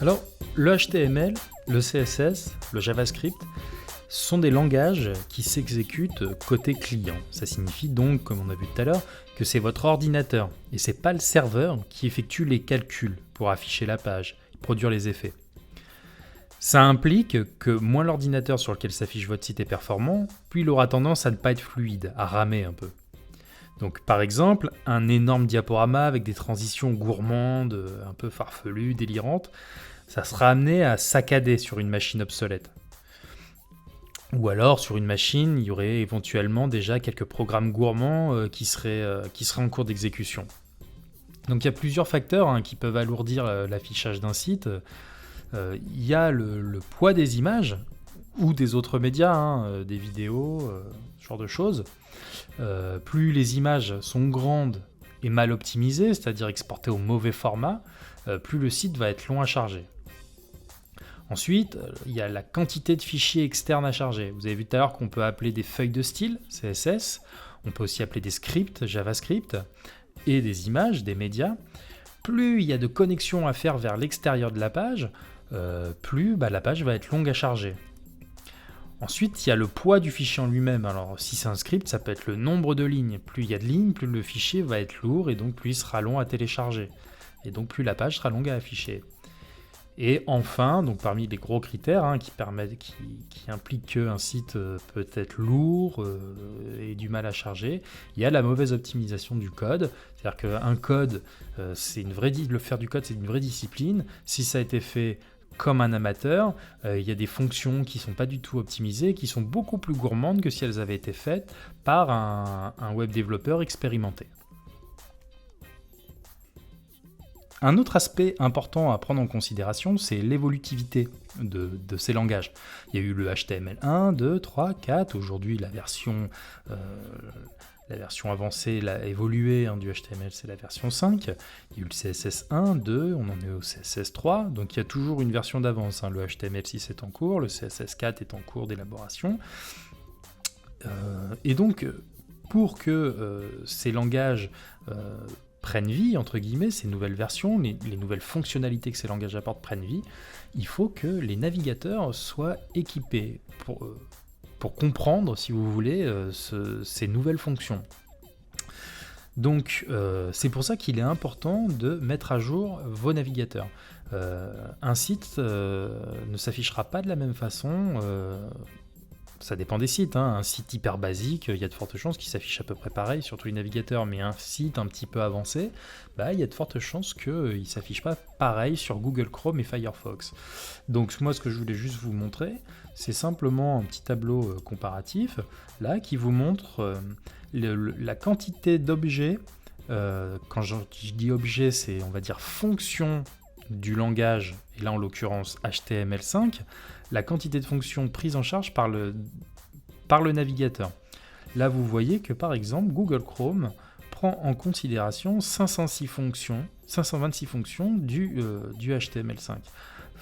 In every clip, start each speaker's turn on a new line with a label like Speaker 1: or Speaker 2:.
Speaker 1: Alors, le HTML, le CSS, le JavaScript sont des langages qui s'exécutent côté client. Ça signifie donc, comme on a vu tout à l'heure, que c'est votre ordinateur et c'est pas le serveur qui effectue les calculs pour afficher la page, produire les effets. Ça implique que moins l'ordinateur sur lequel s'affiche votre site est performant, plus il aura tendance à ne pas être fluide, à ramer un peu. Donc par exemple, un énorme diaporama avec des transitions gourmandes, un peu farfelues, délirantes, ça sera amené à saccader sur une machine obsolète. Ou alors sur une machine, il y aurait éventuellement déjà quelques programmes gourmands qui seraient en cours d'exécution. Donc il y a plusieurs facteurs qui peuvent alourdir l'affichage d'un site. Il y a le poids des images ou des autres médias, des vidéos, ce genre de choses. Plus les images sont grandes et mal optimisées, c'est-à-dire exportées au mauvais format, plus le site va être long à charger. Ensuite, il y a la quantité de fichiers externes à charger. Vous avez vu tout à l'heure qu'on peut appeler des feuilles de style, CSS, on peut aussi appeler des scripts, JavaScript, et des images, des médias. Plus il y a de connexions à faire vers l'extérieur de la page, plus la page va être longue à charger. Ensuite, il y a le poids du fichier en lui-même. Alors, si c'est un script, ça peut être le nombre de lignes. Plus il y a de lignes, plus le fichier va être lourd et donc plus il sera long à télécharger. Et donc plus la page sera longue à afficher. Et enfin, donc parmi les gros critères qui impliquent qu'un site peut être lourd et du mal à charger, il y a la mauvaise optimisation du code. C'est-à-dire qu'un code, le faire du code, c'est une vraie discipline. Si ça a été fait comme un amateur, il y a des fonctions qui ne sont pas du tout optimisées, qui sont beaucoup plus gourmandes que si elles avaient été faites par un web développeur expérimenté. Un autre aspect important à prendre en considération, c'est l'évolutivité de ces langages. Il y a eu le HTML1, 2, 3, 4, aujourd'hui la version avancée, a évolué du HTML, c'est la version 5. Il y a eu le CSS 1, 2, on en est au CSS 3, donc il y a toujours une version d'avance. Le HTML 6 est en cours, le CSS 4 est en cours d'élaboration. Et donc, pour que ces langages prennent vie, entre guillemets, ces nouvelles versions, les nouvelles fonctionnalités que ces langages apportent prennent vie, il faut que les navigateurs soient équipés pour comprendre, si vous voulez, ces nouvelles fonctions. Donc, c'est pour ça qu'il est important de mettre à jour vos navigateurs. Un site ne s'affichera pas de la même façon. Ça dépend des sites. Un site hyper basique, il y a de fortes chances qu'il s'affiche à peu près pareil sur tous les navigateurs, mais un site un petit peu avancé, il y a de fortes chances qu'il ne s'affiche pas pareil sur Google Chrome et Firefox. Donc moi, ce que je voulais juste vous montrer, c'est simplement un petit tableau comparatif, là, qui vous montre la quantité d'objets. Quand je dis objet, c'est, on va dire, fonction du langage, et là en l'occurrence HTML5, la quantité de fonctions prises en charge par le navigateur. Là, vous voyez que par exemple, Google Chrome prend en considération 526 fonctions du HTML5.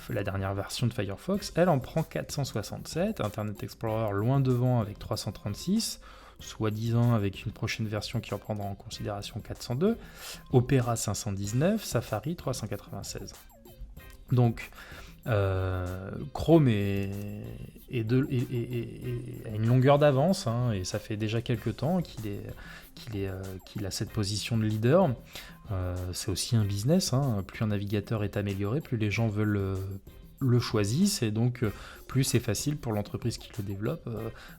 Speaker 1: La dernière version de Firefox, elle en prend 467, Internet Explorer loin devant avec 336, soi-disant avec une prochaine version qui en prendra en considération 402, Opera 519, Safari 396. Donc, Chrome a une longueur d'avance, et ça fait déjà quelques temps qu'il a cette position de leader. C'est aussi un business, plus un navigateur est amélioré, plus les gens veulent le choisissent, et donc plus c'est facile pour l'entreprise qui le développe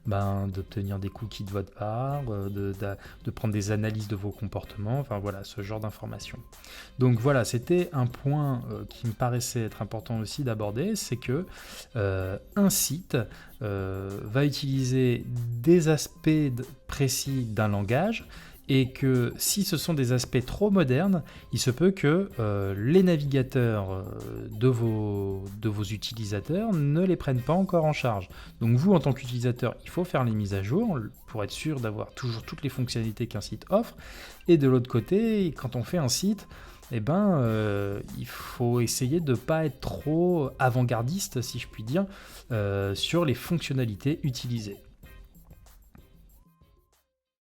Speaker 1: d'obtenir des cookies de votre part, de prendre des analyses de vos comportements, enfin voilà, ce genre d'informations. Donc voilà, c'était un point qui me paraissait être important aussi d'aborder, c'est que un site va utiliser des aspects précis d'un langage, et que si ce sont des aspects trop modernes, il se peut que les navigateurs de vos utilisateurs ne les prennent pas encore en charge. Donc vous, en tant qu'utilisateur, il faut faire les mises à jour pour être sûr d'avoir toujours toutes les fonctionnalités qu'un site offre. Et de l'autre côté, quand on fait un site, il faut essayer de ne pas être trop avant-gardiste, si je puis dire, sur les fonctionnalités utilisées.